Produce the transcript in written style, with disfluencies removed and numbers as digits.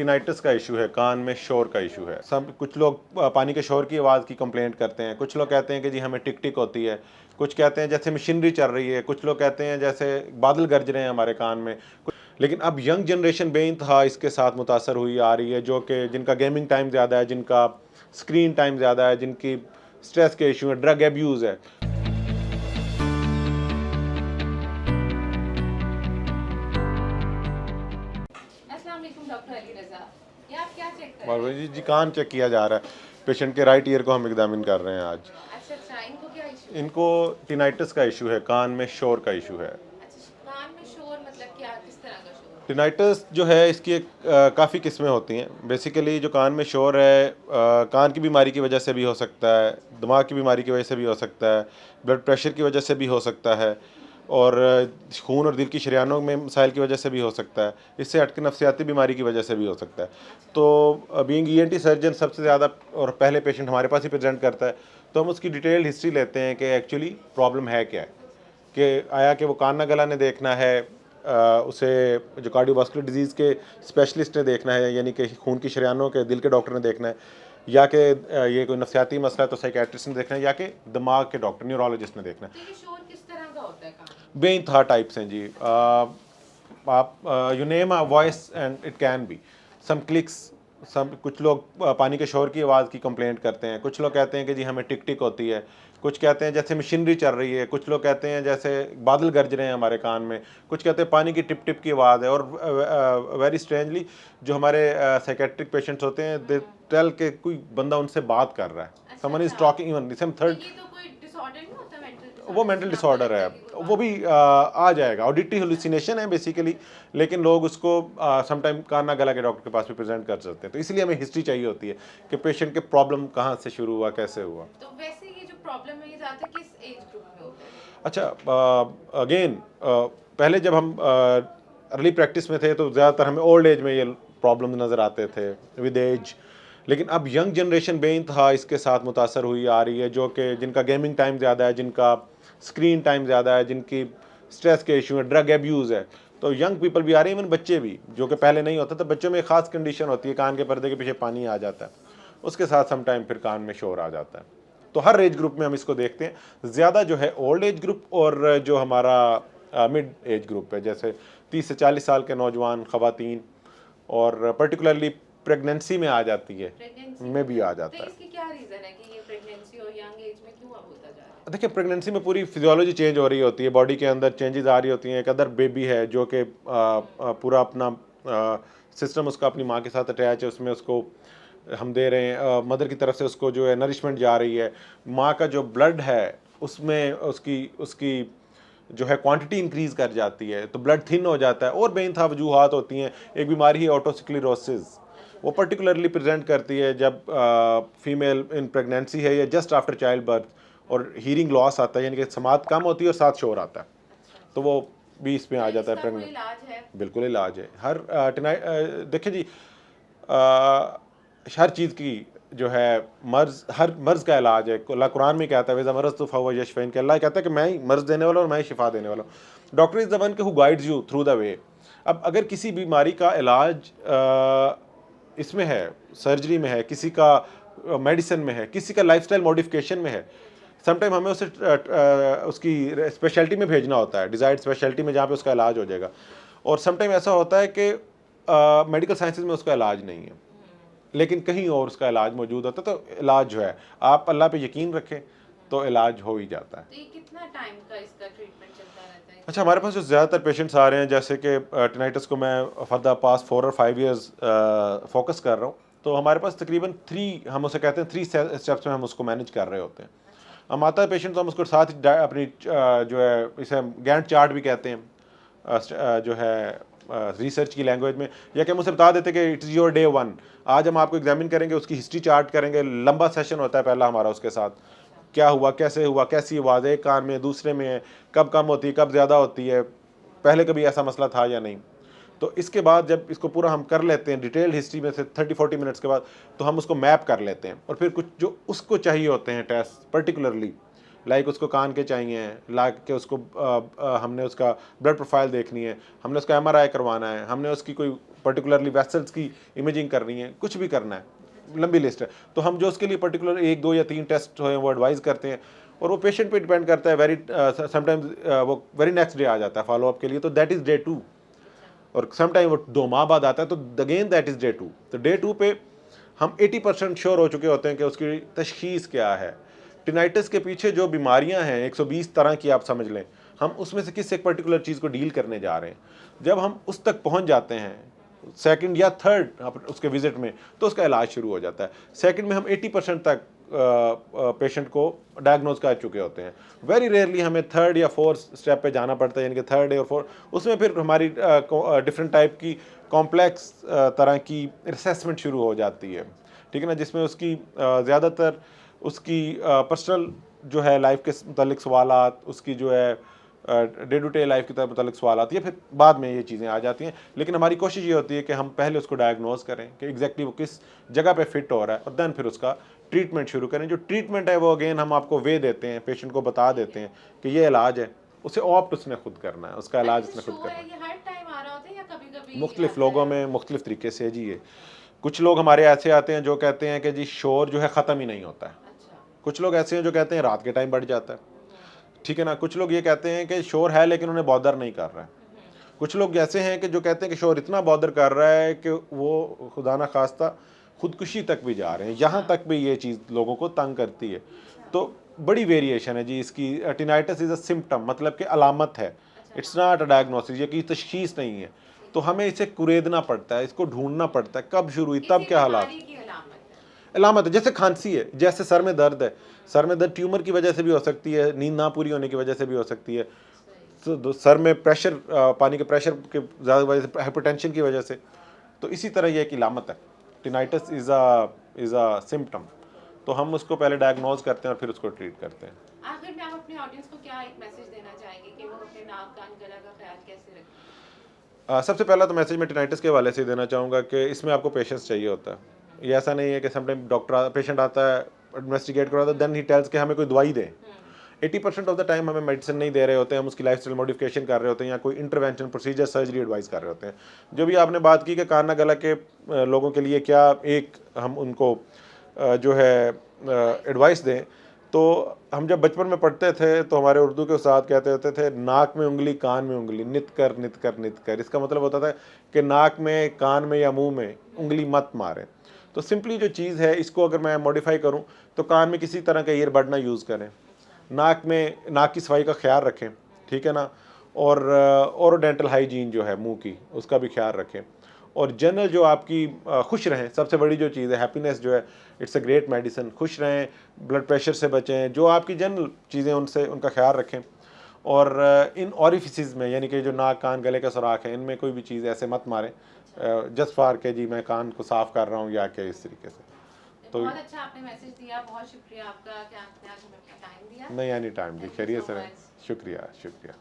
टिनाइटिस का इशू है, कान में शोर का इशू है। सब कुछ लोग पानी के शोर की आवाज़ की कंप्लेंट करते हैं, कुछ लोग कहते हैं कि जी हमें टिक टिक होती है, कुछ कहते हैं जैसे मशीनरी चल रही है, कुछ लोग कहते हैं जैसे बादल गरज रहे हैं हमारे कान में। लेकिन अब यंग जनरेशन बेइंतहा इसके साथ मुतासर हुई आ रही है, जो कि जिनका गेमिंग टाइम ज़्यादा है, जिनका स्क्रीन टाइम ज़्यादा है, जिनकी स्ट्रेस के इशू है, ड्रग एब्यूज़ है। डॉक्टर अली रजा, ये आप क्या चेक कर और रहे हैं? जी कान चेक किया जा रहा है, पेशेंट के राइट ईयर को हम एग्जामिन कर रहे हैं आज। अच्छा, इनको क्या इशू है? इनको टिनाइटिस का इशू है, कान में शोर का इशू है। अच्छा, कान में शोर मतलब क्या, किस तरह का शोर? टिनाइटिस जो है इसकी काफ़ी किस्में होती हैं। बेसिकली जो कान में शोर है, कान की बीमारी की वजह से भी हो सकता है, दिमाग की बीमारी की वजह से भी हो सकता है, ब्लड प्रेशर की वजह से भी हो सकता है, और खून और दिल की शरियानों में मसाइल की वजह से भी हो सकता है। इससे हट के नफ्सियाती बीमारी की वजह से भी हो सकता है। तो बीइंग ईएनटी सर्जन सबसे ज़्यादा और पहले पेशेंट हमारे पास ही प्रेजेंट करता है, तो हम उसकी डिटेल्ड हिस्ट्री लेते हैं कि एक्चुअली प्रॉब्लम है क्या है, कि आया कि वो कान ना गला ने देखना है, उसे जो कार्डियोवास्कुलर डिजीज़ के स्पेशलिस्ट ने देखना है, यानी कि खून की शरियानों के दिल के डॉक्टर ने देखना है, या कि ये कोई नफ्सियाती मसला है तो साइकेट्रिस्ट ने देखना है, या कि दिमाग के डॉक्टर न्यूरोलॉजिस्ट ने देखना है। तो ये शोर किस तरह का होता है कान में? बेइंतहा टाइप्स हैं जी। आप you name a voice and it can be some clicks. सब कुछ लोग पानी के शोर की आवाज़ की कंप्लेंट करते हैं, कुछ लोग कहते हैं कि जी हमें टिक टिक होती है, कुछ कहते हैं जैसे मशीनरी चल रही है, कुछ लोग कहते हैं जैसे बादल गरज रहे हैं हमारे कान में, कुछ कहते हैं पानी की टिप टिप की आवाज़ है। और वेरी स्ट्रेंजली जो हमारे साइकेट्रिक पेशेंट्स होते हैं, दे टेल के कोई बंदा उनसे बात कर रहा है, someone is talking even some to third. ये तो कोई डिसऑर्डर नहीं होता, मेंटल वो डिसऑर्डर? मेंटल डिसऑर्डर है, वो भी आ जाएगा। ऑडिटरी हेलुसिनेशन है बेसिकली, लेकिन लोग उसको समटाइम कान ना गला के डॉक्टर के पास भी प्रेजेंट कर सकते हैं। तो इसलिए हमें हिस्ट्री चाहिए होती है कि पेशेंट के प्रॉब्लम कहाँ से शुरू हुआ, कैसे हुआ। तो वैसे ये जो प्रॉब्लम है, ये ज्यादा किस एज ग्रुप में होता है? अच्छा, अगेन पहले जब हम अर्ली प्रैक्टिस में थे तो ज़्यादातर हमें ओल्ड एज में ये प्रॉब्लम नज़र आते थे विद एज। लेकिन अब यंग जनरेशन बेइंतहा इसके साथ मुतासर हुई आ रही है, जो कि जिनका गेमिंग टाइम ज़्यादा है, जिनका स्क्रीन टाइम ज़्यादा है, जिनकी स्ट्रेस के इशू है, ड्रग एब्यूज़ है। तो यंग पीपल भी आ रहे हैं, इवन बच्चे भी, जो कि पहले नहीं होता था। बच्चों में एक ख़ास कंडीशन होती है, कान के पर्दे के पीछे पानी आ जाता है, उसके साथ सम टाइम फिर कान में शोर आ जाता है। तो हर एज ग्रुप में हम इसको देखते हैं। ज़्यादा जो है ओल्ड एज ग्रुप और जो हमारा मिड एज ग्रुप है, जैसे 30 से 40 साल के नौजवान, ख़वातीन, और पर्टिकुलरली प्रेगनेंसी में आ जाती है, प्रेगनेंसी में भी आ तो जाता है। इसकी क्या रीजन है कि ये प्रेगनेंसी और यंग एज में क्यों अब होता जा रहा है? देखिए, प्रेगनेंसी में पूरी फिजियोलॉजी चेंज हो रही होती है, बॉडी के अंदर चेंजेस आ रही होती हैं। एक अदर बेबी है जो कि पूरा अपना सिस्टम उसका अपनी माँ के साथ अटैच है, उसमें उसको हम दे रहे हैं, मदर की तरफ से उसको जो है नरिशमेंट जा रही है। माँ का जो ब्लड है उसमें उसकी उसकी जो है क्वांटिटी इंक्रीज़ कर जाती है, तो ब्लड थिन हो जाता है। और बेइंतहा वजूहात होती हैं। एक बीमारी है ऑटोस्क्लेरोसिस, वो पर्टिकुलरली प्रेजेंट करती है जब फीमेल इन प्रेगनेंसी है या जस्ट आफ्टर चाइल्ड बर्थ, और हीरिंग लॉस आता है, यानी कि समात कम होती है और साथ शोर आता है, तो वो भी इसमें आ जाता है। इसका कोई प्रेगनेंट इलाज है? बिल्कुल इलाज है। हर देखिए जी, हर चीज़ की जो है मर्ज़, हर मर्ज़ का इलाज है। अल्लाह कुरान में कहता है वैसा मर्ज़ तो फ़हुव यशफ़ीन, के अल्लाह कहता है कि मैं ही मर्ज़ देने वाला हूँ और मैं ही शिफा देने वाला हूँ। Doctor is the one who guides you through the way. अब अगर किसी बीमारी का इलाज इसमें है, सर्जरी में है, किसी का मेडिसिन में है, किसी का लाइफस्टाइल मॉडिफिकेशन में है, समटाइम हमें उसे उसकी स्पेशलिटी में भेजना होता है, डिज़ायर्ड स्पेशलिटी में, जहाँ पे उसका इलाज हो जाएगा। और समटाइम ऐसा होता है कि मेडिकल साइंसेज में उसका इलाज नहीं है, लेकिन कहीं और उसका इलाज मौजूद होता है। तो इलाज जो है, आप अल्लाह पे यकीन रखें तो इलाज हो ही जाता है। तो ये कितना टाइम का इसका ट्रीटमेंट चलता रहता है? अच्छा, हमारे पास जो ज़्यादातर पेशेंट्स आ रहे हैं, जैसे कि टिनाइटिस को मैं फॉर द पास्ट 4 और 5 ईयर्स फोकस कर रहा हूँ, तो हमारे पास तकरीबन 3, हम उसे कहते हैं 3 स्टेप्स में हम उसको मैनेज कर रहे होते हैं। हम आता है पेशेंट तो हम उसको साथ ही अपनी जो है, इसे हम गैंट चार्ट भी कहते हैं, जो है रिसर्च की लैंग्वेज में, या कि हम उसे बता देते कि इट इज़ योर डे 1, आज हम आपको एग्जामिन करेंगे, उसकी हिस्ट्री चार्ट करेंगे। लंबा सेशन होता है पहला हमारा उसके साथ, क्या हुआ, कैसे हुआ, कैसी आवाज़ है, एक कान में, दूसरे में है, कब कम होती है, कब ज़्यादा होती है, पहले कभी ऐसा मसला था या नहीं। तो इसके बाद जब इसको पूरा हम कर लेते हैं डिटेल्ड हिस्ट्री में से 30-40 मिनट्स के बाद, तो हम उसको मैप कर लेते हैं, और फिर कुछ जो उसको चाहिए होते हैं टेस्ट पर्टिकुलरली, लाइक उसको कान के चाहिए हैं, ला के उसको हमने उसका ब्लड प्रोफाइल देखनी है, हमने उसका एमआरआई करवाना है, हमने उसकी कोई पर्टिकुलरली वेसल्स की इमेजिंग करनी है, कुछ भी करना है, लंबी लिस्ट है। तो हम जो उसके लिए पर्टिकुलर 1, 2 या 3 टेस्ट हैं वो एडवाइस करते हैं, और वो पेशेंट पे डिपेंड करता है। समटाइम्स वो वेरी नेक्स्ट डे आ जाता है फॉलोअप के लिए, तो दैट इज़ डे 2, और समटाइम वो 2 माह बाद आता है, तो अगेन दैट इज़ डे 2। तो डे 2 पे हम 80% श्योर हो चुके होते हैं कि उसकी तशखीस क्या है। टिनाइटिस के पीछे जो बीमारियां हैं 120 तरह की आप समझ लें, हम उसमें से किस एक पर्टिकुलर चीज़ को डील करने जा रहे हैं। जब हम उस तक पहुंच जाते हैं सेकंड या थर्ड उसके विजिट में, तो उसका इलाज शुरू हो जाता है। सेकंड में हम 80% तक पेशेंट को डायग्नोज कर चुके होते हैं। वेरी रेयरली हमें थर्ड या फोर्थ स्टेप पे जाना पड़ता है, यानी कि थर्ड और फोर्थ, उसमें फिर हमारी डिफरेंट टाइप की कॉम्प्लेक्स तरह की असेसमेंट शुरू हो जाती है, ठीक है ना, जिसमें उसकी ज़्यादातर उसकी पर्सनल जो है लाइफ के मतलब सवालात, उसकी जो है डे टू डे लाइफ के मतलब सवाल आती है, फिर बाद में ये चीज़ें आ जाती हैं। लेकिन हमारी कोशिश ये होती है कि हम पहले उसको डायग्नोज करें कि एग्जैक्टली वो किस जगह पे फिट हो रहा है, और देन फिर उसका ट्रीटमेंट शुरू करें। जो ट्रीटमेंट है वो अगेन हम आपको वे देते हैं, पेशेंट को बता देते हैं कि ये इलाज है, उसे ऑप्ट उसने खुद करना है, उसका इलाज उसने खुद करना है। ये हर टाइम आ रहा होता है या कभी-कभी मुख्तलिफ आता लोगों है? में मुख्तलिफ तरीके से जी है। कुछ लोग हमारे ऐसे आते हैं जो कहते हैं कि जी शोर जो है ख़त्म ही नहीं होता है। अच्छा। कुछ लोग ऐसे हैं जो कहते हैं रात के टाइम बढ़ जाता है, ठीक है ना। कुछ लोग ये कहते हैं कि शोर है लेकिन उन्हें बॉदर नहीं कर रहा है। कुछ लोग ऐसे हैं कि जो कहते हैं कि शोर इतना बॉदर कर रहा है कि वो खुदा ना खास्ता खुदकुशी तक भी जा रहे हैं, यहाँ तक भी ये चीज़ लोगों को तंग करती है। तो बड़ी वेरिएशन है जी इसकी। टिनाइटिस इज़ अ सिम्पटम, मतलब कि अलामत है, इट्स नॉट अ डायग्नोसिस, ये की तशखीस नहीं है। तो हमें इसे कुरेदना पड़ता है, इसको ढूंढना पड़ता है, कब शुरू हुई, तब किसी क्या हालात। बीमारी की अलामत है। अलामत है, जैसे खांसी है, जैसे सर में दर्द है, सर में दर्द ट्यूमर की वजह से भी हो सकती है, नींद ना पूरी होने की वजह से भी हो सकती है, तो सर में प्रेशर, पानी के प्रेशर के ज़्यादा वजह से, हाइपरटेंशन की वजह से। तो इसी तरह ये एक इलामत है। टिनाइटिस इज़ अ सिम्पटम। तो हम उसको पहले डायग्नोज करते हैं और फिर उसको ट्रीट करते हैं। आखिर में आप अपने ऑडियंस को क्या एक मैसेज देना चाहेंगे कि वो अपने नाक, कान, गला का ख्याल कैसे रखें? सबसे पहला तो मैसेज मैं टिनाइटिस के हवाले से देना चाहूँगा कि इसमें आपको पेशेंस चाहिए होता है। ये ऐसा नहीं है कि समटाइम पेशेंट आता है, इन्वेस्टिगेट करवाता है, देन ही टेल्स कि हमें कोई दवाई दें। 80% ऑफ द टाइम हमें मेडिसिन नहीं दे रहे होते हैं, हम उसकी लाइफस्टाइल मॉडिफिकेशन कर रहे होते हैं, या कोई इंटरवेंशन, प्रोसीजर, सर्जरी एडवाइस कर रहे होते हैं। जो भी आपने बात की कि कान गला के लोगों के लिए क्या एक हम उनको जो है एडवाइस दें, तो हम जब बचपन में पढ़ते थे तो हमारे उर्दू के उस्ताद कहते होते थे, नाक में उंगली कान में उंगली, नित कर नित कर नित कर। इसका मतलब होता था कि नाक में, कान में या मुंह में उंगली मत मारें। तो सिंपली जो चीज़ है, इसको अगर मैं मॉडिफाई करूं तो कान में किसी तरह का ईयरबड ना यूज़ करें, नाक की सफाई का ख्याल रखें, ठीक है ना, और ओरोडेंटल हाइजीन जो है मुंह की, उसका भी ख्याल रखें। और जनरल जो आपकी खुश रहें, सबसे बड़ी जो चीज़ है हैप्पीनेस जो है, इट्स अ ग्रेट मेडिसिन। खुश रहें, ब्लड प्रेशर से बचें, जो आपकी जनरल चीज़ें उनसे उनका ख्याल रखें। और इन ऑरिफिसेस में, यानी कि जो नाक, कान, गले का सुराख है, इनमें कोई भी चीज़ ऐसे मत मारें जस्ट फॉर के जी मैं कान को साफ़ कर रहा हूँ या क्या, इस तरीके से। तो बहुत अच्छा आपने मैसेज दिया, बहुत शुक्रिया आपका कि आपने आज हमें अपना टाइम दिया। नहीं, एनी टाइम जी, Thank you खैरियत so से रहें। much. शुक्रिया शुक्रिया।